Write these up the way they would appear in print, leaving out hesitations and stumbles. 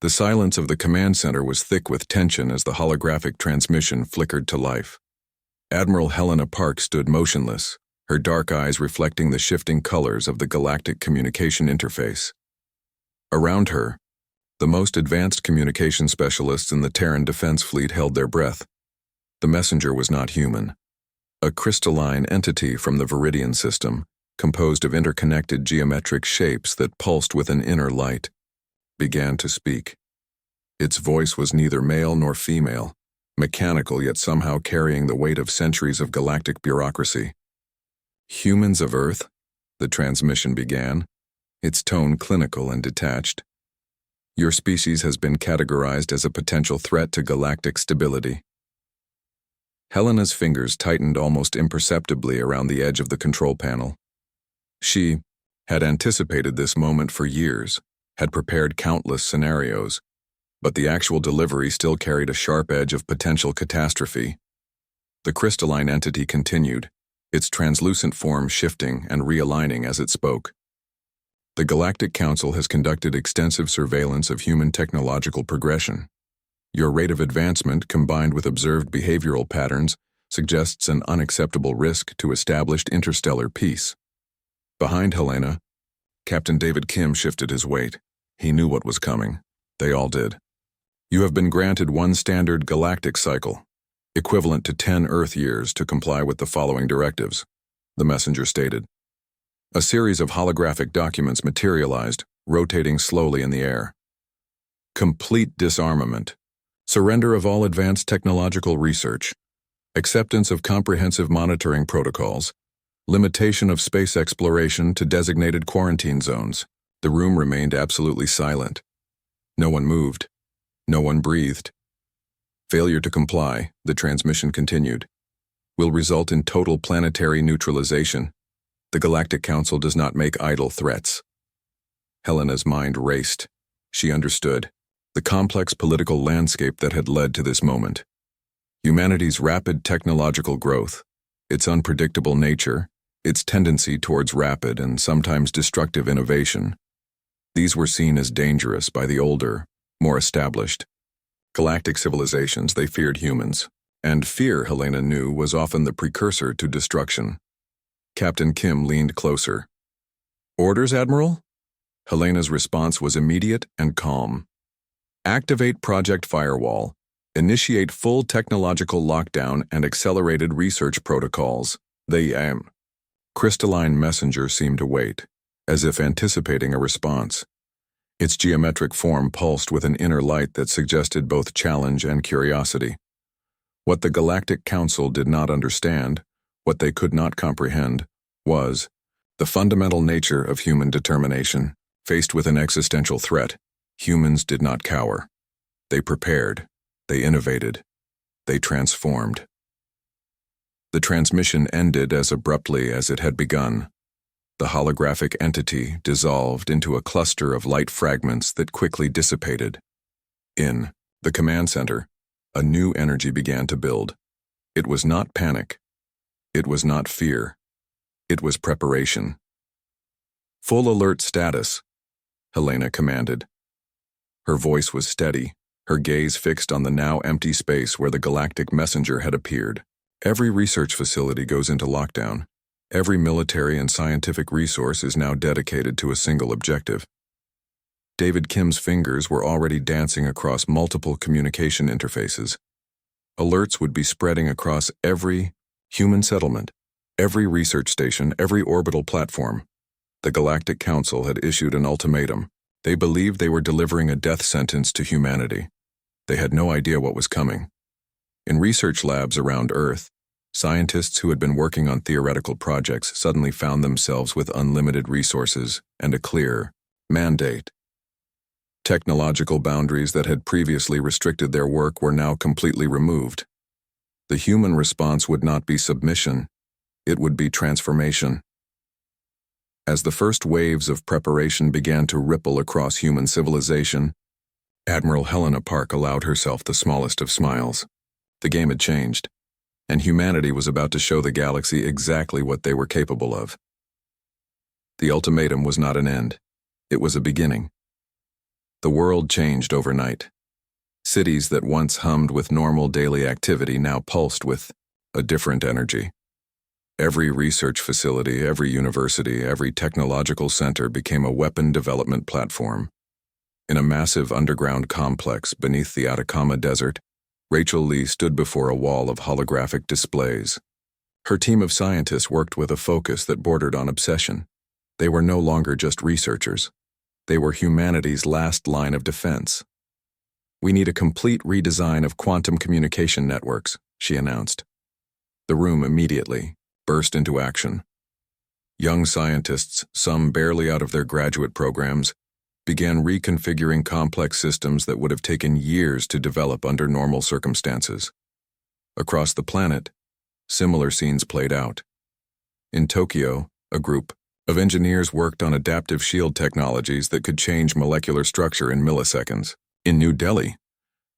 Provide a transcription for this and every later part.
The silence of the command center was thick with tension as the holographic transmission flickered to life. Admiral Helena Park stood motionless, her dark eyes reflecting the shifting colors of the galactic communication interface. Around her, the most advanced communication specialists in the Terran defense fleet held their breath. The messenger was not human. A crystalline entity from the Viridian system, composed of interconnected geometric shapes that pulsed with an inner light, began to speak. Its voice was neither male nor female, mechanical yet somehow carrying the weight of centuries of galactic bureaucracy. "Humans of Earth," the transmission began, its tone clinical and detached. "Your species has been categorized as a potential threat to galactic stability." Helena's fingers tightened almost imperceptibly around the edge of the control panel. She had anticipated this moment for years, had prepared countless scenarios, but the actual delivery still carried a sharp edge of potential catastrophe. The crystalline entity continued, its translucent form shifting and realigning as it spoke. "The Galactic Council has conducted extensive surveillance of human technological progression. Your rate of advancement, combined with observed behavioral patterns, suggests an unacceptable risk to established interstellar peace." Behind Helena, Captain David Kim shifted his weight. He knew what was coming. They all did. "You have been granted one standard galactic cycle, equivalent to 10 Earth years, to comply with the following directives," the messenger stated. A series of holographic documents materialized, rotating slowly in the air. "Complete disarmament. Surrender of all advanced technological research. Acceptance of comprehensive monitoring protocols. Limitation of space exploration to designated quarantine zones." The room remained absolutely silent. No one moved. No one breathed. "Failure to comply," the transmission continued, "will result in total planetary neutralization. The Galactic Council does not make idle threats." Helena's mind raced. She understood the complex political landscape that had led to this moment. Humanity's rapid technological growth, its unpredictable nature, its tendency towards rapid and sometimes destructive innovation. These were seen as dangerous by the older, more established galactic civilizations. They feared humans, and fear, Helena knew, was often the precursor to destruction. Captain Kim leaned closer. "Orders, Admiral?" Helena's response was immediate and calm. "Activate Project Firewall. Initiate full technological lockdown and accelerated research protocols." The crystalline messenger seemed to wait, as if anticipating a response. Its geometric form pulsed with an inner light that suggested both challenge and curiosity. What the Galactic Council did not understand, what they could not comprehend, was the fundamental nature of human determination. Faced with an existential threat, humans did not cower. They prepared, they innovated, they transformed. The transmission ended as abruptly as it had begun. The holographic entity dissolved into a cluster of light fragments that quickly dissipated. In the command center, a new energy began to build. It was not panic. It was not fear. It was preparation. "Full alert status," Helena commanded. Her voice was steady, her gaze fixed on the now empty space where the galactic messenger had appeared. "Every research facility goes into lockdown. Every military and scientific resource is now dedicated to a single objective." David Kim's fingers were already dancing across multiple communication interfaces. Alerts would be spreading across every human settlement, every research station, every orbital platform. The Galactic Council had issued an ultimatum. They believed they were delivering a death sentence to humanity. They had no idea what was coming. In research labs around Earth, scientists who had been working on theoretical projects suddenly found themselves with unlimited resources and a clear mandate. Technological boundaries that had previously restricted their work were now completely removed. The human response would not be submission, it would be transformation. As the first waves of preparation began to ripple across human civilization, Admiral Helena Park allowed herself the smallest of smiles. The game had changed, and humanity was about to show the galaxy exactly what they were capable of. The ultimatum was not an end. It was a beginning. The world changed overnight. Cities that once hummed with normal daily activity now pulsed with a different energy. Every research facility, every university, every technological center became a weapon development platform. In a massive underground complex beneath the Atacama Desert, Rachel Lee stood before a wall of holographic displays. Her team of scientists worked with a focus that bordered on obsession. They were no longer just researchers. They were humanity's last line of defense. "We need a complete redesign of quantum communication networks," she announced. The room immediately burst into action. Young scientists, some barely out of their graduate programs, began reconfiguring complex systems that would have taken years to develop under normal circumstances. Across the planet, similar scenes played out. In Tokyo, a group of engineers worked on adaptive shield technologies that could change molecular structure in milliseconds. In New Delhi,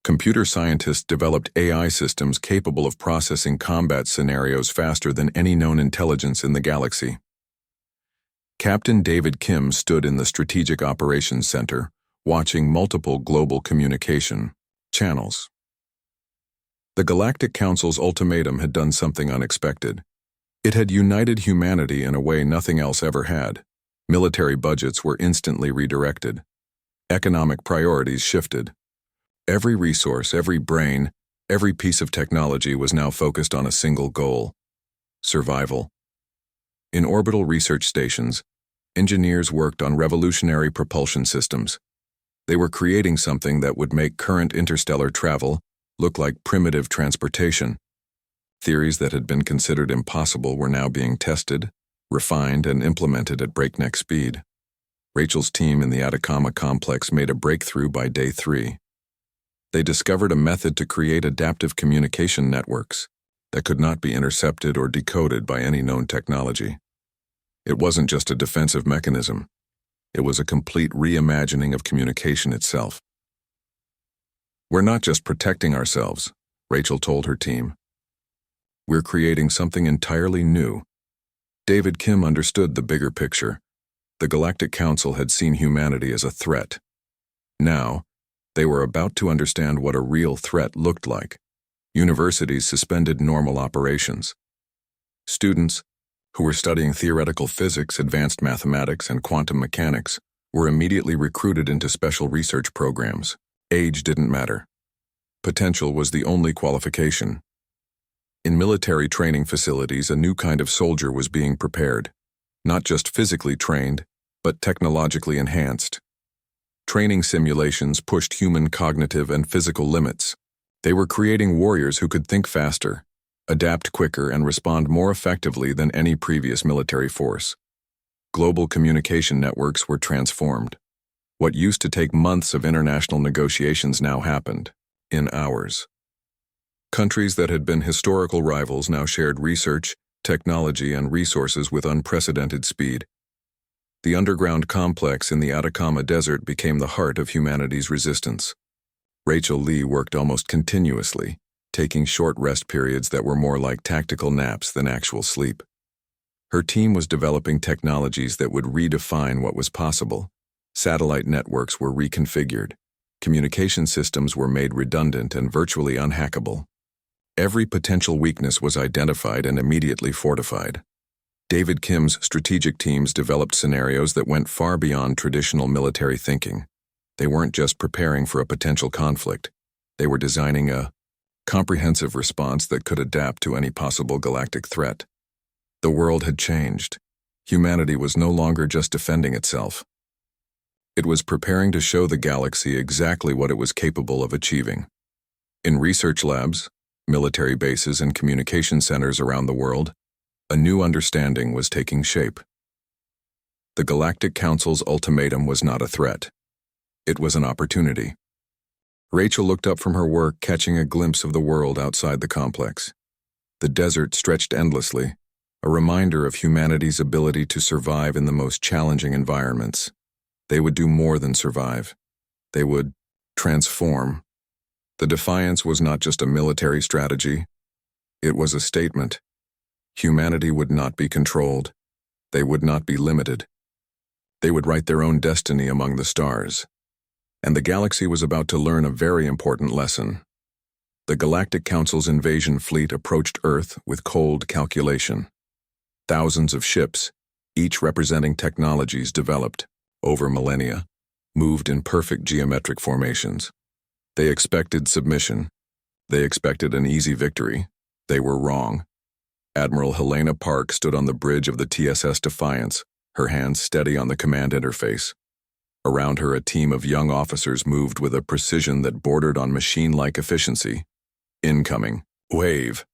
computer scientists developed AI systems capable of processing combat scenarios faster than any known intelligence in the galaxy. Captain David Kim stood in the Strategic Operations Center, watching multiple global communication channels. The Galactic Council's ultimatum had done something unexpected. It had united humanity in a way nothing else ever had. Military budgets were instantly redirected. Economic priorities shifted. Every resource, every brain, every piece of technology was now focused on a single goal: survival. In orbital research stations, engineers worked on revolutionary propulsion systems. They were creating something that would make current interstellar travel look like primitive transportation. Theories that had been considered impossible were now being tested, refined, and implemented at breakneck speed. Rachel's team in the Atacama complex made a breakthrough by day 3. They discovered a method to create adaptive communication networks that could not be intercepted or decoded by any known technology. It wasn't just a defensive mechanism. It was a complete reimagining of communication itself. "We're not just protecting ourselves," Rachel told her team. "We're creating something entirely new." David Kim understood the bigger picture. The Galactic Council had seen humanity as a threat. Now, they were about to understand what a real threat looked like. Universities suspended normal operations. Students, who were studying theoretical physics, advanced mathematics, and quantum mechanics, were immediately recruited into special research programs. Age didn't matter. Potential was the only qualification. In military training facilities, a new kind of soldier was being prepared, not just physically trained, but technologically enhanced. Training simulations pushed human cognitive and physical limits. They were creating warriors who could think faster, adapt quicker, and respond more effectively than any previous military force. Global communication networks were transformed. What used to take months of international negotiations now happened in hours. Countries that had been historical rivals now shared research, technology, and resources with unprecedented speed. The underground complex in the Atacama Desert became the heart of humanity's resistance. Rachel Lee worked almost continuously, taking short rest periods that were more like tactical naps than actual sleep. Her team was developing technologies that would redefine what was possible. Satellite networks were reconfigured. Communication systems were made redundant and virtually unhackable. Every potential weakness was identified and immediately fortified. David Kim's strategic teams developed scenarios that went far beyond traditional military thinking. They weren't just preparing for a potential conflict. They were designing a comprehensive response that could adapt to any possible galactic threat. The world had changed. Humanity was no longer just defending itself. It was preparing to show the galaxy exactly what it was capable of achieving. In research labs, military bases, and communication centers around the world, a new understanding was taking shape. The Galactic Council's ultimatum was not a threat. It was an opportunity. Rachel looked up from her work, catching a glimpse of the world outside the complex. The desert stretched endlessly, a reminder of humanity's ability to survive in the most challenging environments. They would do more than survive. They would transform. The defiance was not just a military strategy. It was a statement. Humanity would not be controlled. They would not be limited. They would write their own destiny among the stars. and the galaxy was about to learn a very important lesson. The Galactic Council's invasion fleet approached Earth with cold calculation. Thousands of ships, each representing technologies developed over millennia, moved in perfect geometric formations. They expected submission. They expected an easy victory. They were wrong. Admiral Helena Park stood on the bridge of the TSS Defiance, her hands steady on the command interface. Around her, a team of young officers moved with a precision that bordered on machine-like efficiency. Incoming. Wave.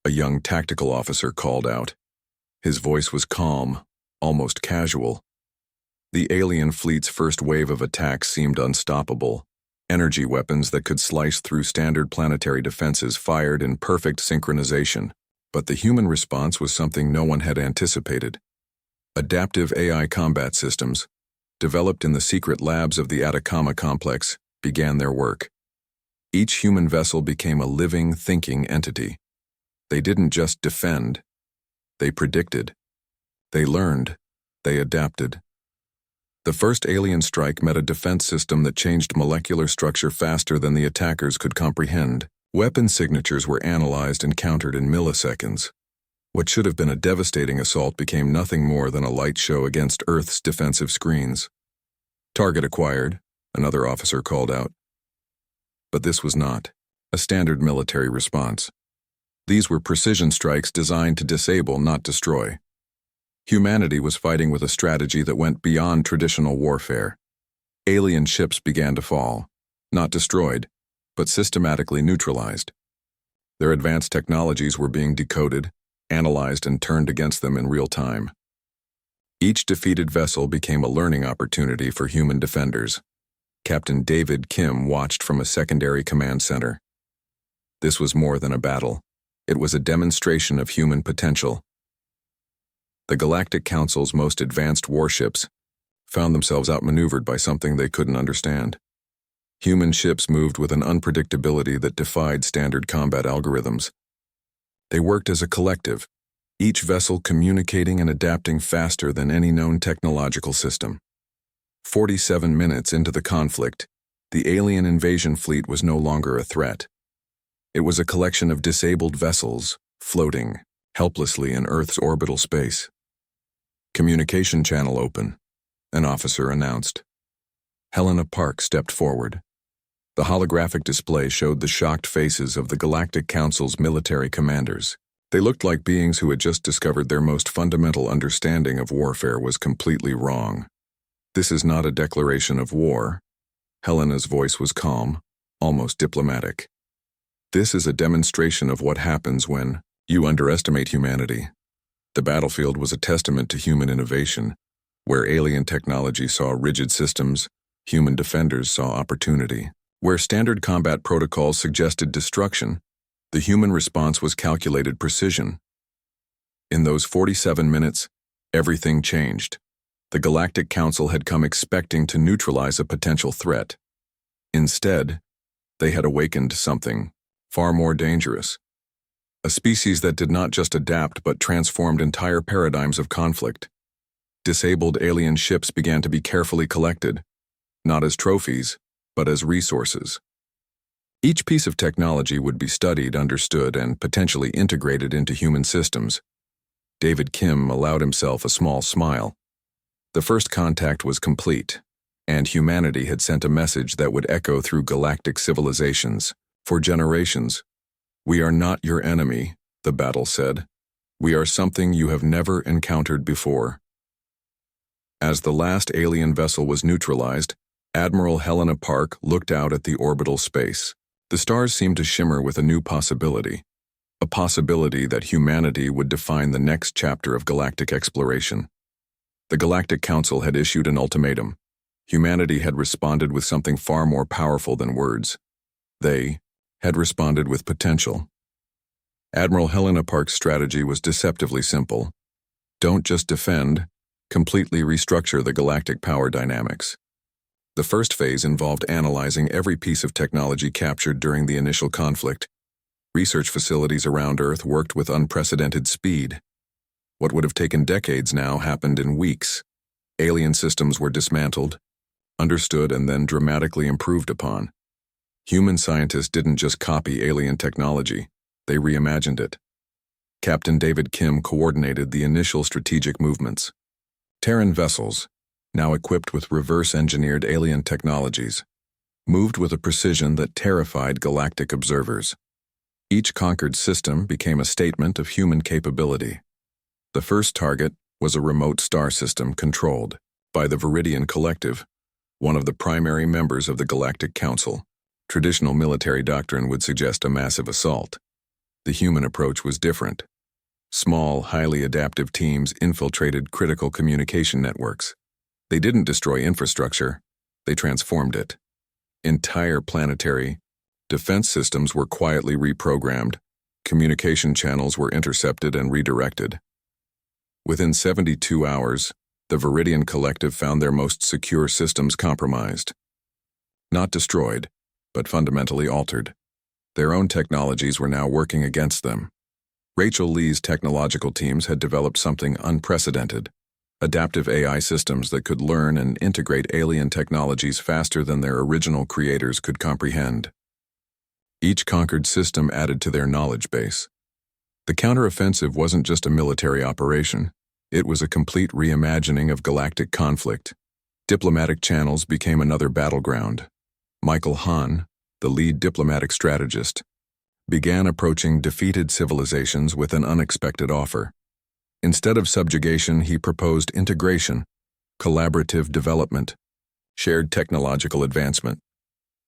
A young tactical officer called out. His voice was calm, almost casual. The alien fleet's first wave of attacks seemed unstoppable. Energy weapons that could slice through standard planetary defenses fired in perfect synchronization. But the human response was something no one had anticipated. Adaptive AI combat systems, developed in the secret labs of the Atacama complex, began their work. Each human vessel became a living, thinking entity. They didn't just defend. They predicted. They learned. They adapted. The first alien strike met a defense system that changed molecular structure faster than the attackers could comprehend. Weapon signatures were analyzed and countered in milliseconds. What should have been a devastating assault became nothing more than a light show against Earth's defensive screens. Target acquired, another officer called out. But this was not a standard military response. These were precision strikes designed to disable, not destroy. Humanity was fighting with a strategy that went beyond traditional warfare. Alien ships began to fall, not destroyed, but systematically neutralized. Their advanced technologies were being decoded, analyzed, and turned against them in real time. Each defeated vessel became a learning opportunity for human defenders. Captain David Kim watched from a secondary command center. This was more than a battle. It was a demonstration of human potential. The Galactic Council's most advanced warships found themselves outmaneuvered by something they couldn't understand. Human ships moved with an unpredictability that defied standard combat algorithms. They worked as a collective, each vessel communicating and adapting faster than any known technological system. 47 minutes into the conflict, the alien invasion fleet was no longer a threat. It was a collection of disabled vessels, floating helplessly in Earth's orbital space. Communication channel open, an officer announced. Helena Park stepped forward. The holographic display showed the shocked faces of the Galactic Council's military commanders. They looked like beings who had just discovered their most fundamental understanding of warfare was completely wrong. This is not a declaration of war. Helena's voice was calm, almost diplomatic. This is a demonstration of what happens when you underestimate humanity. The battlefield was a testament to human innovation. Where alien technology saw rigid systems, human defenders saw opportunity. Where standard combat protocols suggested destruction, the human response was calculated precision. In those 47 minutes, everything changed. The Galactic Council had come expecting to neutralize a potential threat. Instead, they had awakened something far more dangerous. A species that did not just adapt but transformed entire paradigms of conflict. Disabled alien ships began to be carefully collected, not as trophies, but as resources. Each piece of technology would be studied, understood, and potentially integrated into human systems. David Kim allowed himself a small smile. The first contact was complete, and humanity had sent a message that would echo through galactic civilizations for generations. "We are not your enemy," the battle said. "We are something you have never encountered before." As the last alien vessel was neutralized, Admiral Helena Park looked out at the orbital space. The stars seemed to shimmer with a new possibility, a possibility that humanity would define the next chapter of galactic exploration. The Galactic Council had issued an ultimatum. Humanity had responded with something far more powerful than words. They had responded with potential. Admiral Helena Park's strategy was deceptively simple. Don't just defend, completely restructure the galactic power dynamics. The first phase involved analyzing every piece of technology captured during the initial conflict. Research facilities around Earth worked with unprecedented speed. What would have taken decades now happened in weeks. Alien systems were dismantled, understood and then dramatically improved upon. Human scientists didn't just copy alien technology, they reimagined it. Captain David Kim coordinated the initial strategic movements. Terran vessels, now equipped with reverse-engineered alien technologies, moved with a precision that terrified galactic observers. Each conquered system became a statement of human capability. The first target was a remote star system controlled by the Viridian Collective, one of the primary members of the Galactic Council. Traditional military doctrine would suggest a massive assault. The human approach was different. Small, highly adaptive teams infiltrated critical communication networks. They didn't destroy infrastructure, they transformed it. Entire planetary defense systems were quietly reprogrammed. Communication channels were intercepted and redirected. Within 72 hours, the Viridian Collective found their most secure systems compromised. Not destroyed, but fundamentally altered. Their own technologies were now working against them. Rachel Lee's technological teams had developed something unprecedented: adaptive AI systems that could learn and integrate alien technologies faster than their original creators could comprehend. Each conquered system added to their knowledge base. The counteroffensive wasn't just a military operation, it was a complete reimagining of galactic conflict. Diplomatic channels became another battleground. Michael Hahn, the lead diplomatic strategist, began approaching defeated civilizations with an unexpected offer. Instead of subjugation, he proposed integration, collaborative development, shared technological advancement.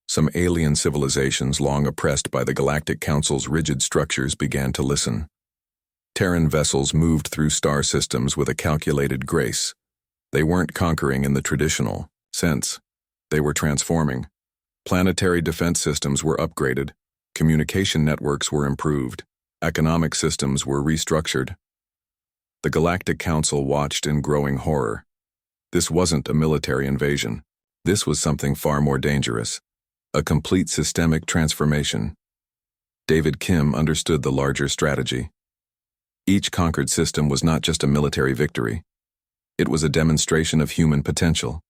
Some alien civilizations long oppressed by the Galactic Council's rigid structures began to listen. Terran vessels moved through star systems with a calculated grace. They weren't conquering in the traditional sense. They were transforming. Planetary defense systems were upgraded. Communication networks were improved. Economic systems were restructured. The Galactic Council watched in growing horror. This wasn't a military invasion. This was something far more dangerous. A complete systemic transformation. David Kim understood the larger strategy. Each conquered system was not just a military victory. It was a demonstration of human potential.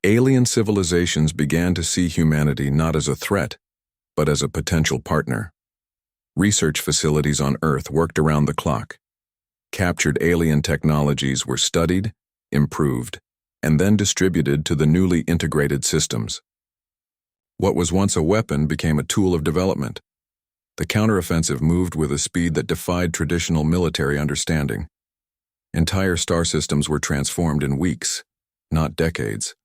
Alien civilizations began to see humanity not as a threat, but as a potential partner. Research facilities on Earth worked around the clock. Captured alien technologies were studied, improved, and then distributed to the newly integrated systems. What was once a weapon became a tool of development. The counteroffensive moved with a speed that defied traditional military understanding. Entire star systems were transformed in weeks, not decades.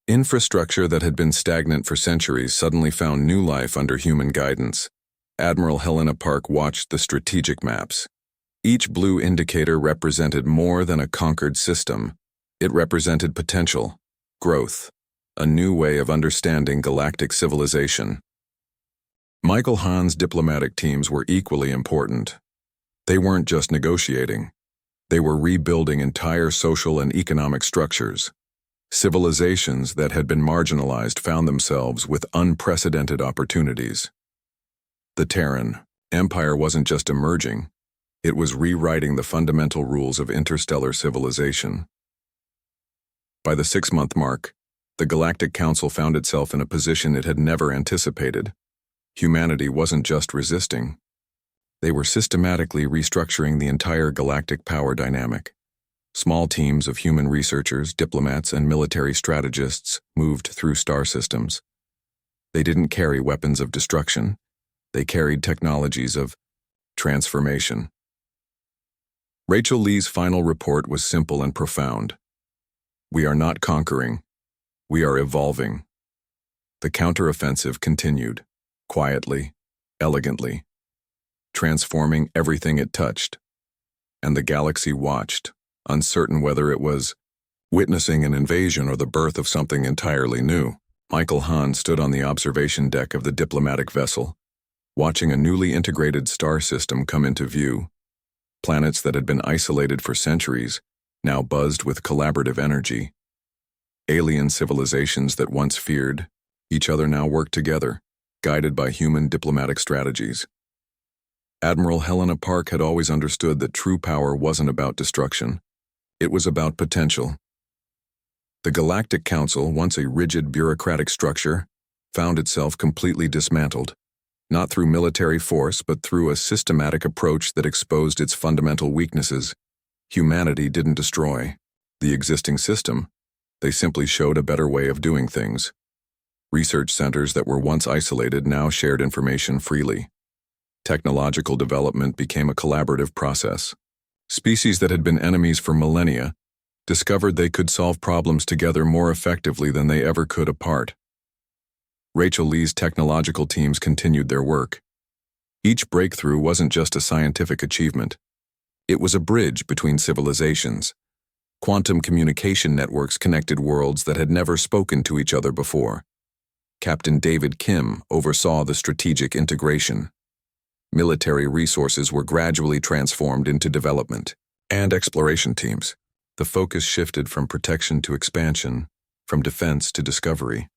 Infrastructure that had been stagnant for centuries suddenly found new life under human guidance. Admiral Helena Park watched the strategic maps. Each blue indicator represented more than a conquered system. It represented potential, growth, a new way of understanding galactic civilization. Michael Hahn's diplomatic teams were equally important. They weren't just negotiating. They were rebuilding entire social and economic structures. Civilizations that had been marginalized found themselves with unprecedented opportunities. The Terran Empire wasn't just emerging, it was rewriting the fundamental rules of interstellar civilization. By the 6-month mark, the Galactic Council found itself in a position it had never anticipated. Humanity wasn't just resisting. They were systematically restructuring the entire galactic power dynamic. Small teams of human researchers, diplomats, and military strategists moved through star systems. They didn't carry weapons of destruction. They carried technologies of transformation. Rachel Lee's final report was simple and profound. We are not conquering. We are evolving. The counteroffensive continued, quietly, elegantly, transforming everything it touched. And the galaxy watched, uncertain whether it was witnessing an invasion or the birth of something entirely new. Michael Hahn stood on the observation deck of the diplomatic vessel, watching a newly integrated star system come into view. Planets that had been isolated for centuries now buzzed with collaborative energy. Alien civilizations that once feared each other now worked together, guided by human diplomatic strategies. Admiral Helena Park had always understood that true power wasn't about destruction. It was about potential. The Galactic Council, once a rigid bureaucratic structure, found itself completely dismantled, not through military force but through a systematic approach that exposed its fundamental weaknesses. Humanity didn't destroy the existing system. They simply showed a better way of doing things. Research centers that were once isolated now shared information freely. Technological development became a collaborative process. Species that had been enemies for millennia discovered they could solve problems together more effectively than they ever could apart. Rachel Lee's technological teams continued their work. Each breakthrough wasn't just a scientific achievement. It was a bridge between civilizations. Quantum communication networks connected worlds that had never spoken to each other before. Captain David Kim oversaw the strategic integration. Military resources were gradually transformed into development and exploration teams. The focus shifted from protection to expansion, from defense to discovery.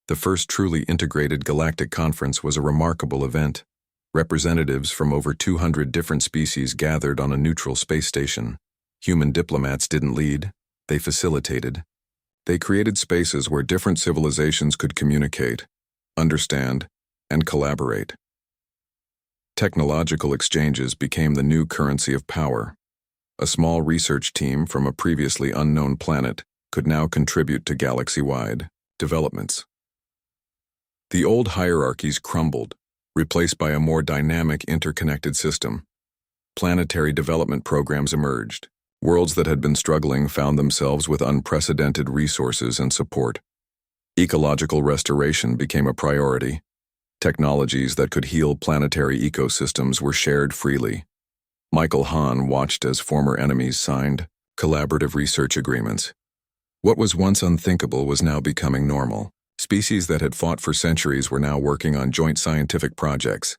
The first truly integrated galactic conference was a remarkable event. Representatives from over 200 different species gathered on a neutral space station. Human diplomats didn't lead, they facilitated. They created spaces where different civilizations could communicate, understand, and collaborate. Technological exchanges became the new currency of power. A small research team from a previously unknown planet could now contribute to galaxy-wide developments. The old hierarchies crumbled, replaced by a more dynamic, interconnected system. Planetary development programs emerged. Worlds that had been struggling found themselves with unprecedented resources and support. Ecological restoration became a priority. Technologies that could heal planetary ecosystems were shared freely. Michael Hahn watched as former enemies signed collaborative research agreements. What was once unthinkable was now becoming normal. Species that had fought for centuries were now working on joint scientific projects.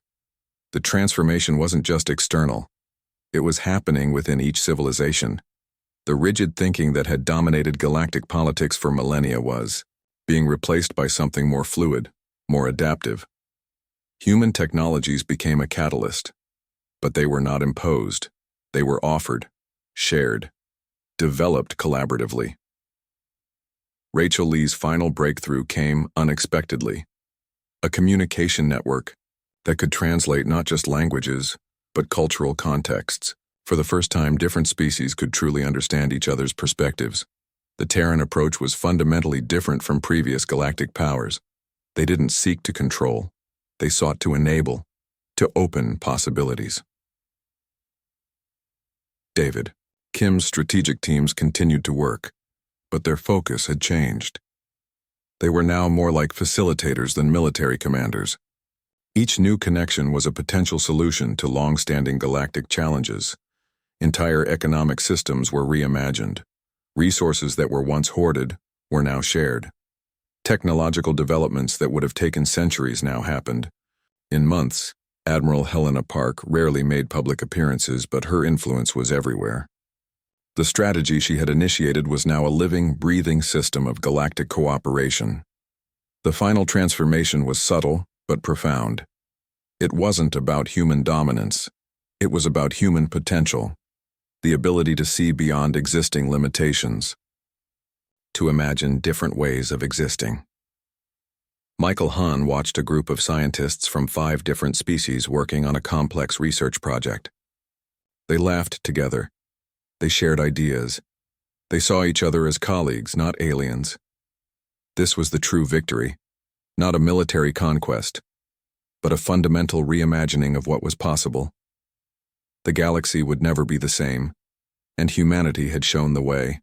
The transformation wasn't just external. It was happening within each civilization. The rigid thinking that had dominated galactic politics for millennia was being replaced by something more fluid, more adaptive. Human technologies became a catalyst, but they were not imposed. They were offered, shared, developed collaboratively. Rachel Lee's final breakthrough came unexpectedly. A communication network that could translate not just languages, but cultural contexts. For the first time, different species could truly understand each other's perspectives. The Terran approach was fundamentally different from previous galactic powers. They didn't seek to control. They sought to enable, to open possibilities. David Kim's strategic teams continued to work, but their focus had changed. They were now more like facilitators than military commanders. Each new connection was a potential solution to long-standing galactic challenges. Entire economic systems were reimagined. Resources that were once hoarded were now shared. Technological developments that would have taken centuries now happened. In months, Admiral Helena Park rarely made public appearances, but her influence was everywhere. The strategy she had initiated was now a living, breathing system of galactic cooperation. The final transformation was subtle, but profound. It wasn't about human dominance. It was about human potential, the ability to see beyond existing limitations, to imagine different ways of existing. Michael Hahn watched a group of scientists from 5 different species working on a complex research project. They laughed together. They shared ideas. They saw each other as colleagues, not aliens. This was the true victory, not a military conquest, but a fundamental reimagining of what was possible. The galaxy would never be the same, and humanity had shown the way.